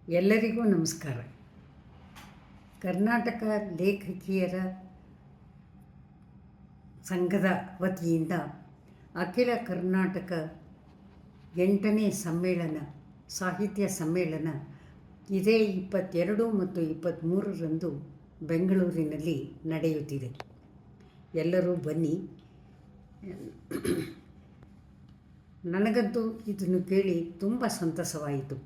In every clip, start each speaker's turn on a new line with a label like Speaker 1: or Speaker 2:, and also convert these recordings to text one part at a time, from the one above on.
Speaker 1: ಎಲ್ಲರಿಗೂ ನಮಸ್ಕಾರ. ಕರ್ನಾಟಕ ಲೇಖಕಿಯರ ಸಂಘದ ವತಿಯಿಂದ ಅಖಿಲ ಕರ್ನಾಟಕ 8ನೇ ಸಮ್ಮೇಳನ ಸಾಹಿತ್ಯ ಸಮ್ಮೇಳನ ಇದೇ 22 ಮತ್ತು 23ರಂದು ಬೆಂಗಳೂರಿನಲ್ಲಿ ನಡೆಯುತ್ತಿದೆ. ಎಲ್ಲರೂ ಬನ್ನಿ. ನನಗಂತೂ ಇದನ್ನು ಕೇಳಿ ತುಂಬ ಸಂತಸವಾಯಿತು.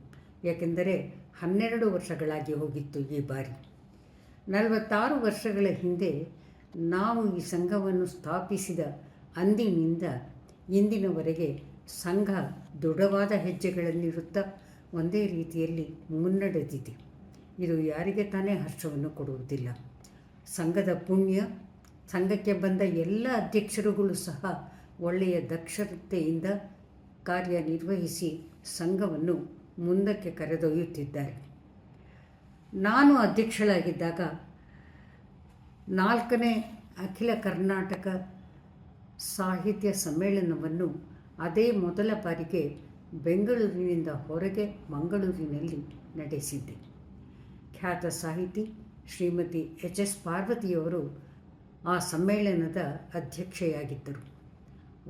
Speaker 1: ಏಕೆಂದರೆ 12 ವರ್ಷಗಳಾಗಿ ಹೋಗಿತ್ತು ಈ ಬಾರಿ. 46 ವರ್ಷಗಳ ಹಿಂದೆ ನಾವು ಈ ಸಂಘವನ್ನು ಸ್ಥಾಪಿಸಿದ ಅಂದಿನಿಂದ ಇಂದಿನವರೆಗೆ ಸಂಘ ದೃಢವಾದ ಹೆಜ್ಜೆಗಳನ್ನಿರುತ್ತಾ ಒಂದೇ ರೀತಿಯಲ್ಲಿ ಮುನ್ನಡೆದಿದೆ. ಇದು ಯಾರಿಗೆ ತಾನೇ ಹರ್ಷವನ್ನು ಕೊಡುವುದಿಲ್ಲ. ಸಂಘದ ಪುಣ್ಯ. ಸಂಘಕ್ಕೆ ಬಂದ ಎಲ್ಲ ಅಧ್ಯಕ್ಷರುಗಳು ಸಹ ಒಳ್ಳೆಯ ದಕ್ಷತೆಯಿಂದ ಕಾರ್ಯನಿರ್ವಹಿಸಿ ಸಂಘವನ್ನು ಮುಂದಕ್ಕೆ ಕರೆದೊಯ್ಯುತ್ತಿದ್ದಾರೆ. ನಾನು ಅಧ್ಯಕ್ಷಳಾಗಿದ್ದಾಗ 4ನೇ ಅಖಿಲ ಕರ್ನಾಟಕ ಸಾಹಿತ್ಯ ಸಮ್ಮೇಳನವನ್ನು ಅದೇ ಮೊದಲ ಬಾರಿಗೆ ಬೆಂಗಳೂರಿನಿಂದ ಹೊರಗೆ ಮಂಗಳೂರಿನಲ್ಲಿ ನಡೆಸಿದ್ದೆ. ಖ್ಯಾತ ಸಾಹಿತಿ ಶ್ರೀಮತಿ ಎಚ್ ಪಾರ್ವತಿಯವರು ಆ ಸಮ್ಮೇಳನದ ಅಧ್ಯಕ್ಷೆಯಾಗಿದ್ದರು.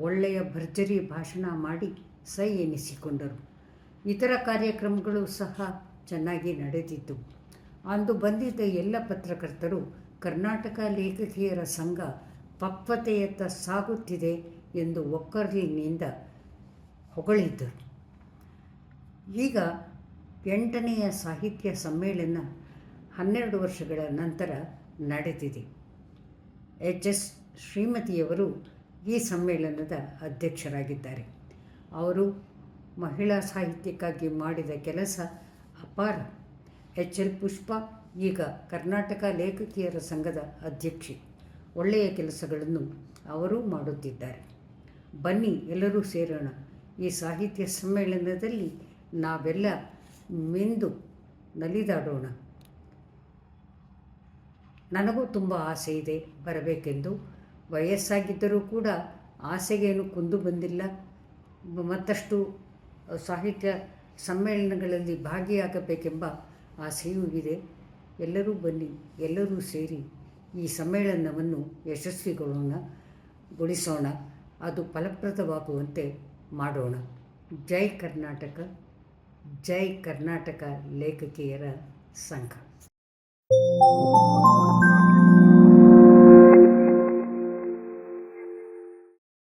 Speaker 1: ಒಳ್ಳೆಯ ಭರ್ಜರಿ ಭಾಷಣ ಮಾಡಿ ಸೈ ಎನಿಸಿಕೊಂಡರು. ಇತರ ಕಾರ್ಯಕ್ರಮಗಳು ಸಹ ಚೆನ್ನಾಗಿ ನಡೆದಿತ್ತು. ಅಂದು ಬಂದಿದ್ದ ಎಲ್ಲ ಪತ್ರಕರ್ತರು ಕರ್ನಾಟಕ ಲೇಖಕಿಯರ ಸಂಘ ಪಕ್ವತೆಯತ್ತ ಸಾಗುತ್ತಿದೆ ಎಂದು ಒಕ್ಕರ್ಲಿನಿಂದ ಹೊಗಳಿದ್ದರು. ಈಗ 8ನೆಯ ಸಾಹಿತ್ಯ ಸಮ್ಮೇಳನ 12 ವರ್ಷಗಳ ನಂತರ ನಡೆದಿದೆ. ಶ್ರೀಮತಿಯವರು ಈ ಸಮ್ಮೇಳನದ ಅಧ್ಯಕ್ಷರಾಗಿದ್ದಾರೆ. ಅವರು ಮಹಿಳಾ ಸಾಹಿತ್ಯಕ್ಕಾಗಿ ಮಾಡಿದ ಕೆಲಸ ಅಪಾರ. ಪುಷ್ಪ ಈಗ ಕರ್ನಾಟಕ ಲೇಖಕಿಯರ ಸಂಘದ ಅಧ್ಯಕ್ಷೆ. ಒಳ್ಳೆಯ ಕೆಲಸಗಳನ್ನು ಅವರೂ ಮಾಡುತ್ತಿದ್ದಾರೆ. ಬನ್ನಿ, ಎಲ್ಲರೂ ಸೇರೋಣ. ಈ ಸಾಹಿತ್ಯ ಸಮ್ಮೇಳನದಲ್ಲಿ ನಾವೆಲ್ಲ ಮಿಂದು ನಲಿದಾಡೋಣ. ನನಗೂ ತುಂಬ ಆಸೆ ಇದೆ ಬರಬೇಕೆಂದು. ವಯಸ್ಸಾಗಿದ್ದರೂ ಕೂಡ ಆಸೆಗೇನು ಕುಂದು ಬಂದಿಲ್ಲ. ಮತ್ತಷ್ಟು ಸಾಹಿತ್ಯ ಸಮ್ಮೇಳನಗಳಲ್ಲಿ ಭಾಗಿಯಾಗಬೇಕೆಂಬ ಆಸೆಯೂ ಇದೆ. ಎಲ್ಲರೂ ಬನ್ನಿ, ಎಲ್ಲರೂ ಸೇರಿ ಈ ಸಮ್ಮೇಳನವನ್ನು ಯಶಸ್ವಿಗೊಳಿಸೋಣ. ಅದು ಫಲಪ್ರದವಾಗುವಂತೆ ಮಾಡೋಣ. ಜೈ ಕರ್ನಾಟಕ, ಜೈ ಕರ್ನಾಟಕ ಲೇಖಕಿಯರ ಸಂಘ.